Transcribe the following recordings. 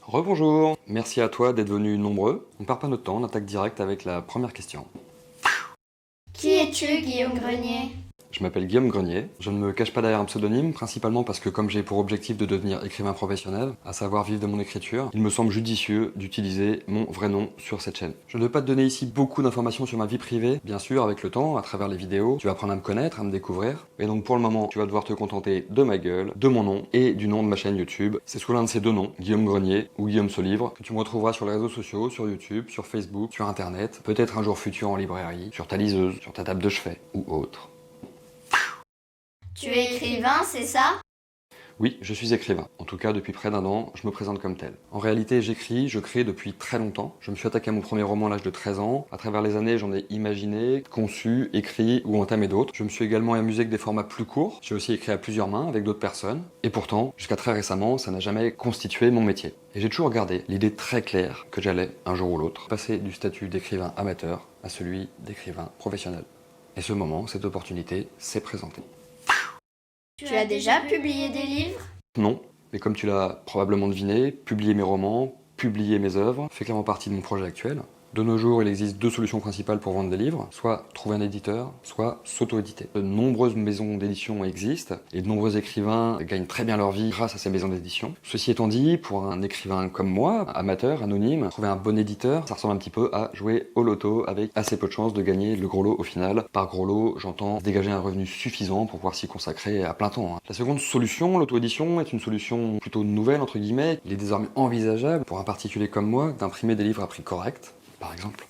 Rebonjour, merci à toi d'être venus nombreux. On perd pas notre temps, on attaque direct avec la première question. Qui es-tu, Guillaume Grenier? Je m'appelle Guillaume Grenier, je ne me cache pas derrière un pseudonyme, principalement parce que comme j'ai pour objectif de devenir écrivain professionnel, à savoir vivre de mon écriture, il me semble judicieux d'utiliser mon vrai nom sur cette chaîne. Je ne veux pas te donner ici beaucoup d'informations sur ma vie privée, bien sûr avec le temps, à travers les vidéos, tu vas apprendre à me connaître, à me découvrir, et donc pour le moment tu vas devoir te contenter de ma gueule, de mon nom et du nom de ma chaîne YouTube. C'est sous l'un de ces deux noms, Guillaume Grenier ou Guillaume ce livre, que tu me retrouveras sur les réseaux sociaux, sur YouTube, sur Facebook, sur internet, peut-être un jour futur en librairie, sur ta liseuse, sur ta table de chevet ou autre. Tu es écrivain, c'est ça? Oui, je suis écrivain. En tout cas, depuis près d'1 an, je me présente comme tel. En réalité, j'écris, je crée depuis très longtemps. Je me suis attaqué à mon premier roman à l'âge de 13 ans. À travers les années, j'en ai imaginé, conçu, écrit ou entamé d'autres. Je me suis également amusé avec des formats plus courts. J'ai aussi écrit à plusieurs mains avec d'autres personnes. Et pourtant, jusqu'à très récemment, ça n'a jamais constitué mon métier. Et j'ai toujours gardé l'idée très claire que j'allais, un jour ou l'autre, passer du statut d'écrivain amateur à celui d'écrivain professionnel. Et ce moment, cette opportunité s'est présentée. Tu as déjà publié des livres? Non, mais comme tu l'as probablement deviné, publier mes romans, publier mes œuvres, fait clairement partie de mon projet actuel. De nos jours, il existe 2 solutions principales pour vendre des livres, soit trouver un éditeur, soit s'auto-éditer. De nombreuses maisons d'édition existent, et de nombreux écrivains gagnent très bien leur vie grâce à ces maisons d'édition. Ceci étant dit, pour un écrivain comme moi, amateur, anonyme, trouver un bon éditeur, ça ressemble un petit peu à jouer au loto avec assez peu de chances de gagner le gros lot au final. Par gros lot, j'entends dégager un revenu suffisant pour pouvoir s'y consacrer à plein temps. La seconde solution, l'auto-édition, est une solution plutôt nouvelle entre guillemets. Il est désormais envisageable pour un particulier comme moi d'imprimer des livres à prix correct, par exemple.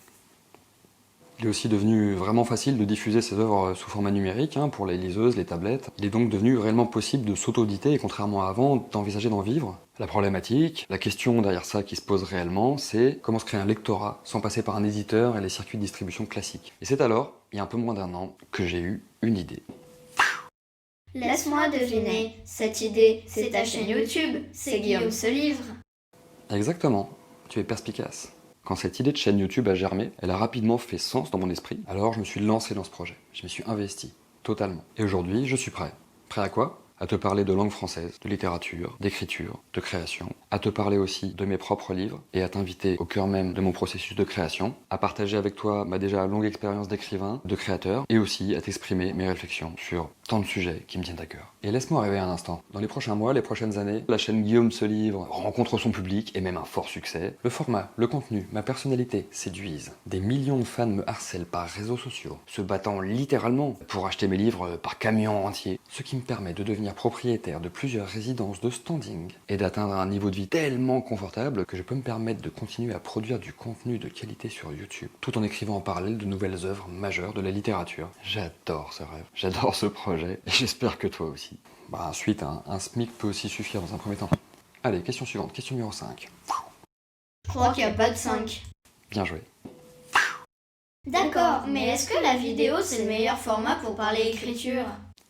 Il est aussi devenu vraiment facile de diffuser ses œuvres sous format numérique pour les liseuses, les tablettes. Il est donc devenu réellement possible de s'auto-éditer et contrairement à avant, d'envisager d'en vivre. La problématique, la question derrière ça qui se pose réellement, c'est comment se créer un lectorat sans passer par un éditeur et les circuits de distribution classiques. Et c'est alors, il y a un peu moins d'1 an, que j'ai eu une idée. Laisse-moi deviner, cette idée, c'est ta chaîne YouTube, c'est Guillaume ce livre. Exactement, tu es perspicace. Quand cette idée de chaîne YouTube a germé, elle a rapidement fait sens dans mon esprit, alors je me suis lancé dans ce projet. Je me suis investi, totalement. Et aujourd'hui, je suis prêt. Prêt à quoi? À te parler de langue française, de littérature, d'écriture, de création, à te parler aussi de mes propres livres et à t'inviter au cœur même de mon processus de création, à partager avec toi ma déjà longue expérience d'écrivain, de créateur, et aussi à t'exprimer mes réflexions sur tant de sujets qui me tiennent à cœur. Et laisse-moi rêver un instant. Dans les prochains mois, les prochaines années, la chaîne Guillaume ce livre rencontre son public et même un fort succès. Le format, le contenu, ma personnalité séduisent. Des millions de fans me harcèlent par réseaux sociaux, se battant littéralement pour acheter mes livres par camion entier, ce qui me permet de devenir propriétaire de plusieurs résidences de standing et d'atteindre un niveau de vie tellement confortable que je peux me permettre de continuer à produire du contenu de qualité sur YouTube, tout en écrivant en parallèle de nouvelles œuvres majeures de la littérature. J'adore ce rêve, j'adore ce projet, et j'espère que toi aussi. Ensuite, un SMIC peut aussi suffire dans un premier temps. Allez, question suivante, question numéro 5. Je crois qu'il n'y a pas de 5. Bien joué. D'accord, mais est-ce que la vidéo c'est le meilleur format pour parler écriture?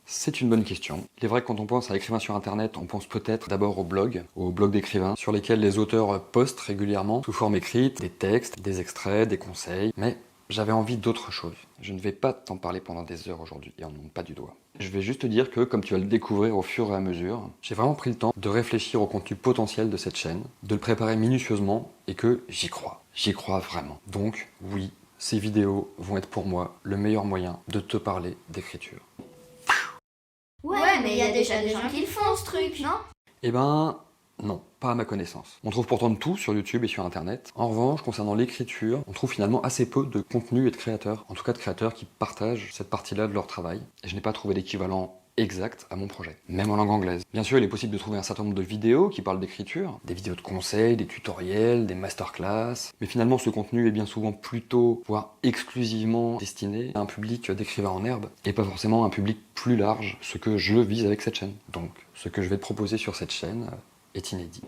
C'est une bonne question. Il est vrai que quand on pense à écrivain sur internet, on pense peut-être d'abord aux blogs d'écrivains, sur lesquels les auteurs postent régulièrement, sous forme écrite, des textes, des extraits, des conseils, mais j'avais envie d'autre chose. Je ne vais pas t'en parler pendant des heures aujourd'hui, et on ne monte pas du doigt. Je vais juste te dire que, comme tu vas le découvrir au fur et à mesure, j'ai vraiment pris le temps de réfléchir au contenu potentiel de cette chaîne, de le préparer minutieusement, et que j'y crois. J'y crois vraiment. Donc, oui, ces vidéos vont être pour moi le meilleur moyen de te parler d'écriture. Ouais, mais il y a déjà des gens qui le font ce truc, non? Eh ben, non, pas à ma connaissance. On trouve pourtant de tout sur YouTube et sur internet. En revanche, concernant l'écriture, on trouve finalement assez peu de contenu et de créateurs, en tout cas de créateurs qui partagent cette partie-là de leur travail. Et je n'ai pas trouvé d'équivalent exact à mon projet, même en langue anglaise. Bien sûr, il est possible de trouver un certain nombre de vidéos qui parlent d'écriture, des vidéos de conseils, des tutoriels, des masterclass, mais finalement ce contenu est bien souvent plutôt, voire exclusivement destiné à un public d'écrivains en herbe, et pas forcément un public plus large, ce que je vise avec cette chaîne. Donc, ce que je vais te proposer sur cette chaîne est inédit.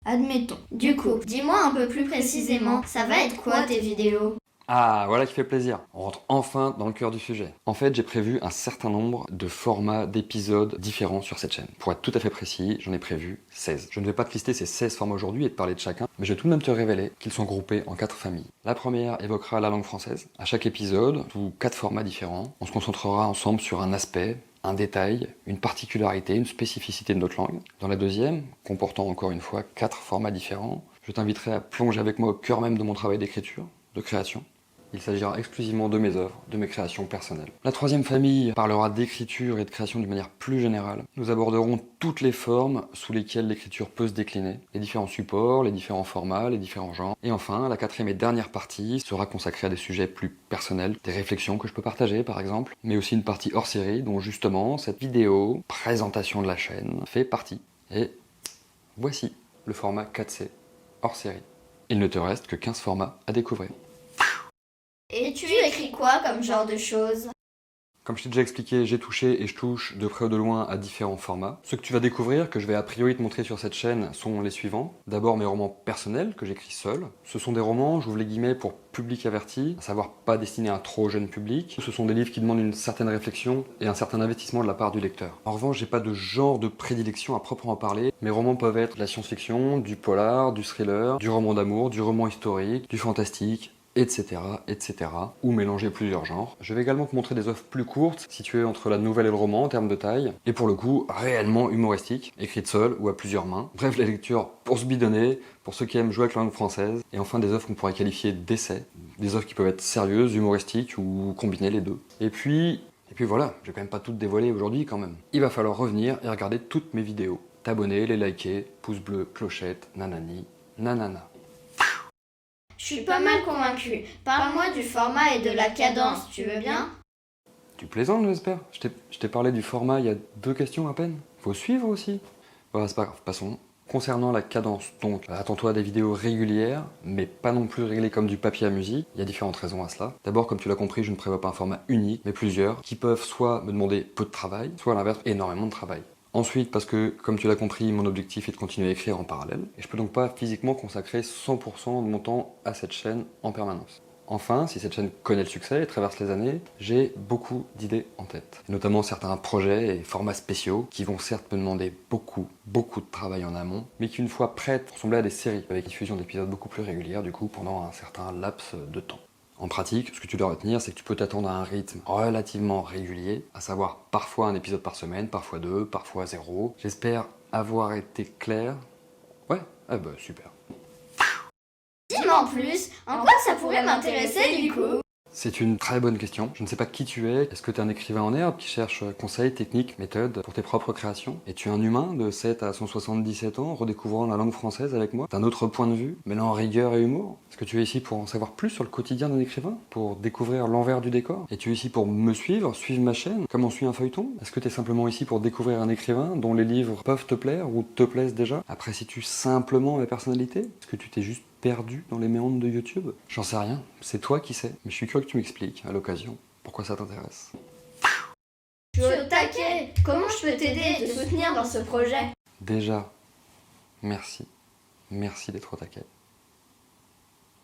Admettons. Du coup, dis-moi un peu plus précisément, ça va être quoi tes vidéos? Ah, voilà qui fait plaisir. On rentre enfin dans le cœur du sujet. En fait, j'ai prévu un certain nombre de formats d'épisodes différents sur cette chaîne. Pour être tout à fait précis, j'en ai prévu 16. Je ne vais pas te lister ces 16 formats aujourd'hui et te parler de chacun, mais je vais tout de même te révéler qu'ils sont groupés en 4 familles. La première évoquera la langue française. À chaque épisode, sous 4 formats différents, on se concentrera ensemble sur un aspect, un détail, une particularité, une spécificité de notre langue. Dans la deuxième, comportant encore une fois 4 formats différents, je t'inviterai à plonger avec moi au cœur même de mon travail d'écriture, de création. Il s'agira exclusivement de mes œuvres, de mes créations personnelles. La troisième famille parlera d'écriture et de création d'une manière plus générale. Nous aborderons toutes les formes sous lesquelles l'écriture peut se décliner, les différents supports, les différents formats, les différents genres. Et enfin, la quatrième et dernière partie sera consacrée à des sujets plus personnels, des réflexions que je peux partager par exemple, mais aussi une partie hors série dont justement cette vidéo, présentation de la chaîne, fait partie. Et voici le format 4C, hors série. Il ne te reste que 15 formats à découvrir. Et tu écris quoi comme genre de choses? Comme je t'ai déjà expliqué, j'ai touché et je touche de près ou de loin à différents formats. Ce que tu vas découvrir, que je vais a priori te montrer sur cette chaîne, sont les suivants. D'abord mes romans personnels, que j'écris seul. Ce sont des romans, j'ouvre les guillemets, pour public averti, à savoir pas destinés à un trop jeune public. Ce sont des livres qui demandent une certaine réflexion et un certain investissement de la part du lecteur. En revanche, j'ai pas de genre de prédilection à proprement parler. Mes romans peuvent être de la science-fiction, du polar, du thriller, du roman d'amour, du roman historique, du fantastique, etc., etc., ou mélanger plusieurs genres. Je vais également te montrer des œuvres plus courtes, situées entre la nouvelle et le roman en termes de taille, et pour le coup, réellement humoristiques, écrites seules ou à plusieurs mains. Bref, la lecture pour se bidonner, pour ceux qui aiment jouer avec la langue française, et enfin des œuvres qu'on pourrait qualifier d'essais, des œuvres qui peuvent être sérieuses, humoristiques, ou combiner les deux. Et puis voilà, je vais quand même pas toutes dévoiler aujourd'hui quand même. Il va falloir revenir et regarder toutes mes vidéos. T'abonner, les liker, pouce bleu, clochette, nanani, nanana. Je suis pas mal convaincue. Parle-moi du format et de la cadence, tu veux bien? Tu plaisantes, j'espère. Je t'ai parlé du format il y a 2 questions à peine. Faut suivre aussi. Voilà, c'est pas grave, passons. Concernant la cadence, donc, attends-toi à des vidéos régulières, mais pas non plus réglées comme du papier à musique. Il y a différentes raisons à cela. D'abord, comme tu l'as compris, je ne prévois pas un format unique, mais plusieurs, qui peuvent soit me demander peu de travail, soit à l'inverse, énormément de travail. Ensuite, parce que, comme tu l'as compris, mon objectif est de continuer à écrire en parallèle, et je peux donc pas physiquement consacrer 100% de mon temps à cette chaîne en permanence. Enfin, si cette chaîne connaît le succès et traverse les années, j'ai beaucoup d'idées en tête. Notamment certains projets et formats spéciaux qui vont certes me demander beaucoup de travail en amont, mais qui une fois prêtes ressembler à des séries, avec une diffusion d'épisodes beaucoup plus régulière du coup pendant un certain laps de temps. En pratique, ce que tu dois retenir, c'est que tu peux t'attendre à un rythme relativement régulier, à savoir parfois un épisode par semaine, parfois 2, parfois 0. J'espère avoir été clair. Ouais, ah bah super. Dis-moi en plus, en quoi ça pourrait m'intéresser du coup? C'est une très bonne question. Je ne sais pas qui tu es. Est-ce que tu es un écrivain en herbe qui cherche conseils, techniques, méthodes pour tes propres créations? Es-tu un humain de 7 à 177 ans redécouvrant la langue française avec moi d'un autre point de vue, mêlant rigueur et humour? Est-ce que tu es ici pour en savoir plus sur le quotidien d'un écrivain? Pour découvrir l'envers du décor? Es-tu ici pour me suivre ma chaîne, comme on suit un feuilleton? Est-ce que tu es simplement ici pour découvrir un écrivain dont les livres peuvent te plaire ou te plaisent déjà? Apprécies-tu simplement ma personnalité? Est-ce que tu t'es juste perdu dans les méandres de YouTube? J'en sais rien, c'est toi qui sais, mais je suis curieux que tu m'expliques, à l'occasion, pourquoi ça t'intéresse. Je suis au taquet. Comment je peux t'aider et te soutenir dans ce projet? Déjà, merci d'être au taquet.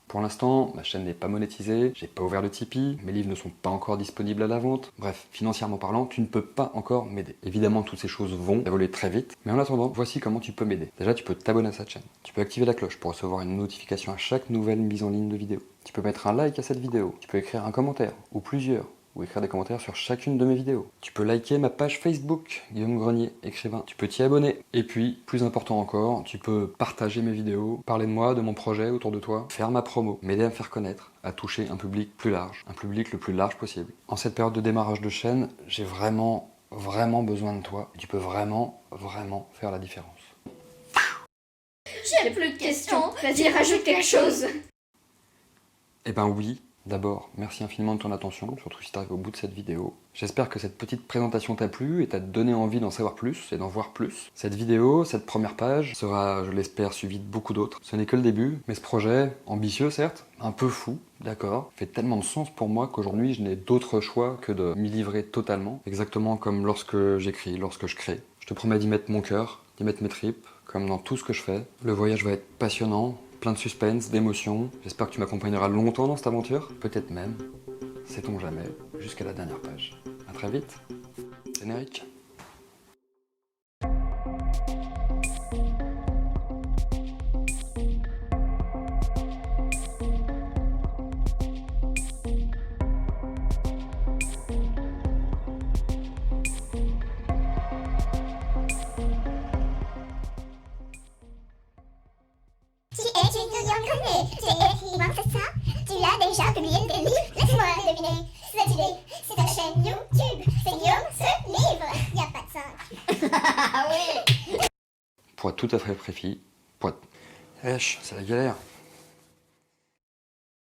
Pour l'instant, ma chaîne n'est pas monétisée, j'ai pas ouvert de Tipeee, mes livres ne sont pas encore disponibles à la vente. Bref, financièrement parlant, tu ne peux pas encore m'aider. Évidemment, toutes ces choses vont évoluer très vite, mais en attendant, voici comment tu peux m'aider. Déjà, tu peux t'abonner à cette chaîne. Tu peux activer la cloche pour recevoir une notification à chaque nouvelle mise en ligne de vidéo. Tu peux mettre un like à cette vidéo. Tu peux écrire un commentaire, ou plusieurs, ou écrire des commentaires sur chacune de mes vidéos. Tu peux liker ma page Facebook, Guillaume Grenier, écrivain. Tu peux t'y abonner. Et puis, plus important encore, tu peux partager mes vidéos, parler de moi, de mon projet autour de toi, faire ma promo, m'aider à me faire connaître, à toucher un public plus large, un public le plus large possible. En cette période de démarrage de chaîne, j'ai vraiment besoin de toi. Tu peux vraiment faire la différence. J'ai plus de questions. Vas-y, rajoute quelque chose. Eh ben oui. D'abord, merci infiniment de ton attention, surtout si tu arrives au bout de cette vidéo. J'espère que cette petite présentation t'a plu et t'a donné envie d'en savoir plus et d'en voir plus. Cette vidéo, cette première page, sera, je l'espère, suivie de beaucoup d'autres. Ce n'est que le début, mais ce projet, ambitieux certes, un peu fou, d'accord, fait tellement de sens pour moi qu'aujourd'hui je n'ai d'autre choix que de m'y livrer totalement, exactement comme lorsque j'écris, lorsque je crée. Je te promets d'y mettre mon cœur, d'y mettre mes tripes, comme dans tout ce que je fais. Le voyage va être passionnant, plein de suspense, d'émotion. J'espère que tu m'accompagneras longtemps dans cette aventure. Peut-être même, sait-on jamais, jusqu'à la dernière page. À très vite. Générique. Tu es une connue, tu es écrivain, c'est ça? Tu as déjà publié des livres? Laisse-moi deviner. Cette idée, c'est ta chaîne YouTube. C'est Guillaume, ce livre. Y a pas de ça. Ah oui. Pour être tout à fait précis, c'est la galère.